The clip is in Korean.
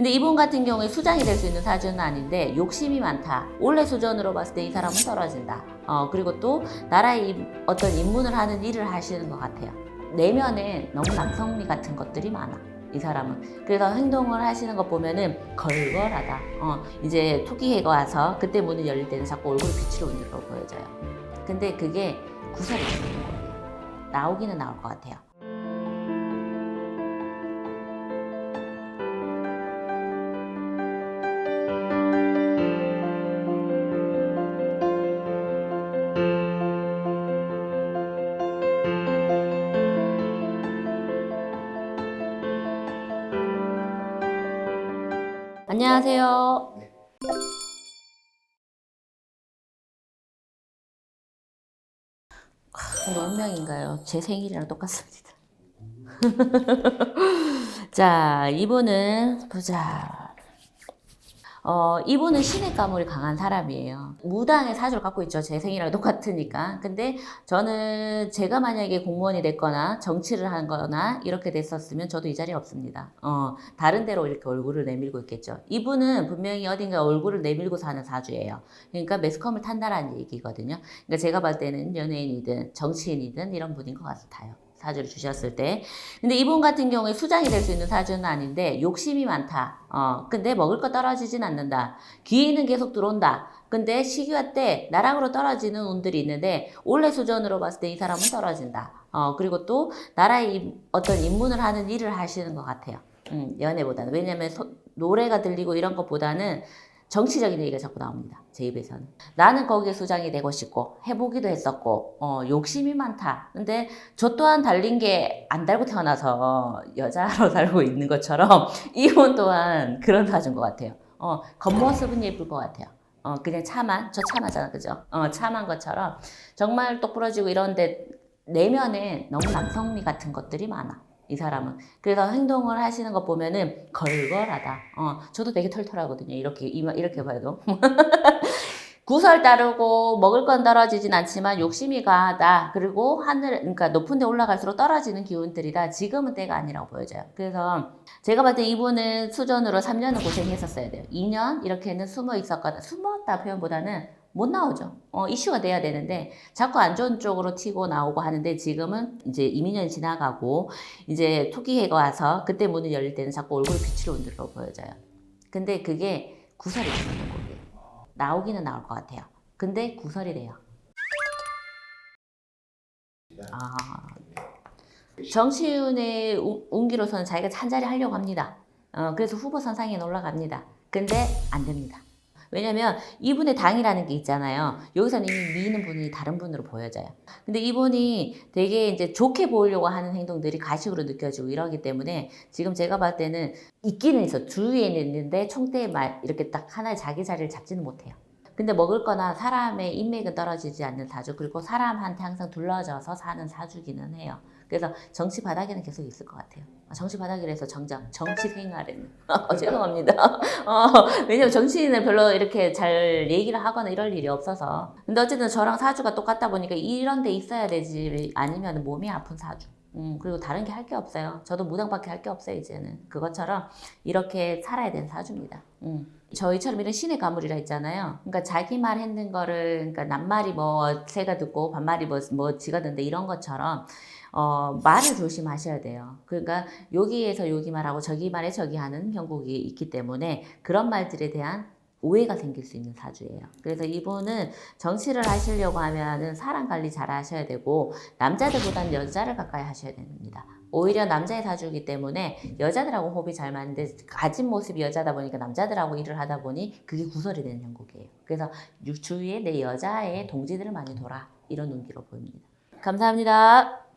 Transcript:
근데 이분 같은 경우에 수장이 될 수 있는 사주는 아닌데 욕심이 많다. 원래 수전으로 봤을 때 이 사람은 떨어진다. 그리고 또 나라의 어떤 입문을 하는 일을 하시는 것 같아요. 내면에 너무 남성미 같은 것들이 많아. 이 사람은. 그래서 행동을 하시는 거 보면은 걸걸하다. 이제 토끼해가 와서 그때 문이 열릴 때는 자꾸 얼굴이 비치러 오는 걸로 보여져요. 근데 그게 구설이 되는 거예요. 나오기는 나올 것 같아요. 안녕하세요. 이거 운명인가요? 제 생일이랑 똑같습니다. 자, 이분은 보자. 이분은 신의 가물이 강한 사람이에요. 무당의 사주를 갖고 있죠. 제 생이랑 똑같으니까. 근데 저는 제가 만약에 공무원이 됐거나 정치를 하거나 이렇게 됐었으면 저도 이 자리에 없습니다. 다른 데로 이렇게 얼굴을 내밀고 있겠죠. 이분은 분명히 어딘가 얼굴을 내밀고 사는 사주예요. 그러니까 매스컴을 탄다라는 얘기거든요. 그러니까 제가 봤을 때는 연예인이든 정치인이든 이런 분인 것 같아요. 사주를 주셨을 때. 근데 이분 같은 경우에 수장이 될 수 있는 사주는 아닌데 욕심이 많다. 근데 먹을 거 떨어지진 않는다. 기회는 계속 들어온다. 근데 시기화 때 나락으로 떨어지는 운들이 있는데 원래 수전으로 봤을 때 이 사람은 떨어진다. 그리고 또 나라의 어떤 입문을 하는 일을 하시는 것 같아요. 연애보다는. 왜냐면 노래가 들리고 이런 것보다는 정치적인 얘기가 자꾸 나옵니다. 제 입에서는. 나는 거기에 수장이 되고 싶고 해보기도 했었고 욕심이 많다. 근데 저 또한 달린 게 안 달고 태어나서 여자로 살고 있는 것처럼 이분 또한 그런 사주인 것 같아요. 겉모습은 예쁠 것 같아요. 그냥 저 참하잖아. 그죠? 참한 것처럼 정말 똑부러지고 이런데 내면에 너무 남성미 같은 것들이 많아. 이 사람은. 그래서 행동을 하시는 거 보면은 걸걸하다. 저도 되게 털털하거든요. 이렇게 봐도. 구설 따르고 먹을 건 떨어지진 않지만 욕심이 강하다. 그리고 그러니까 높은 데 올라갈수록 떨어지는 기운들이다. 지금은 때가 아니라고 보여져요. 그래서 제가 봤을 때 이분은 수전으로 3년은 고생했었어야 돼요. 2년 이렇게는 숨어 있었거나, 숨었다 표현보다는 못 나오죠. 이슈가 돼야 되는데 자꾸 안 좋은 쪽으로 튀고 나오고 하는데 지금은 이제 이민년이 지나가고 이제 토끼해가 와서 그때 문이 열릴 때는 자꾸 얼굴이 비치러 오는 걸로 보여져요. 근데 그게 구설이 되는 거예요. 나오기는 나올 것 같아요. 근데 구설이 돼요. 정치운의 운기로서는 자기가 찬자리 하려고 합니다. 그래서 후보 선상에 올라갑니다. 근데 안 됩니다. 왜냐면 이분의 당이라는 게 있잖아요. 여기서는 이미 미는 분이 다른 분으로 보여져요. 근데 이분이 되게 이제 좋게 보이려고 하는 행동들이 가식으로 느껴지고 이러기 때문에 지금 제가 봤을 때는 있기는 있어. 주위에는 있는데 총대에 이렇게 딱 하나의 자기 자리를 잡지는 못해요. 근데 먹을 거나 사람의 인맥은 떨어지지 않는 사주, 그리고 사람한테 항상 둘러져서 사는 사주기는 해요. 그래서 정치 바닥에는 계속 있을 것 같아요. 정치 바닥이라서 정치 생활에는. 죄송합니다. 왜냐면 정치인을 별로 이렇게 잘 얘기를 하거나 이럴 일이 없어서. 근데 어쨌든 저랑 사주가 똑같다 보니까 이런 데 있어야 되지, 아니면 몸이 아픈 사주. 그리고 다른 게 할 게 없어요. 저도 무당밖에 할 게 없어요, 이제는. 그것처럼 이렇게 살아야 되는 사주입니다. 저희처럼 이런 신의 가물이라 했잖아요. 그러니까 자기 말 했는 거를, 그러니까 남말이 뭐 새가 듣고 반말이 뭐 지가 듣는데 이런 것처럼 말을 조심하셔야 돼요. 그러니까 여기에서 여기 말하고 저기 말에 저기 하는 형국이 있기 때문에 그런 말들에 대한 오해가 생길 수 있는 사주예요. 그래서 이분은 정치를 하시려고 하면은 사람 관리 잘 하셔야 되고 남자들보다는 여자를 가까이 하셔야 됩니다. 오히려 남자의 사주이기 때문에 여자들하고 호흡이 잘 맞는데 가진 모습이 여자다 보니까 남자들하고 일을 하다 보니 그게 구설이 되는 형국이에요. 그래서 주위에 내 여자의 동지들을 많이 둬라. 이런 운기로 보입니다. 감사합니다.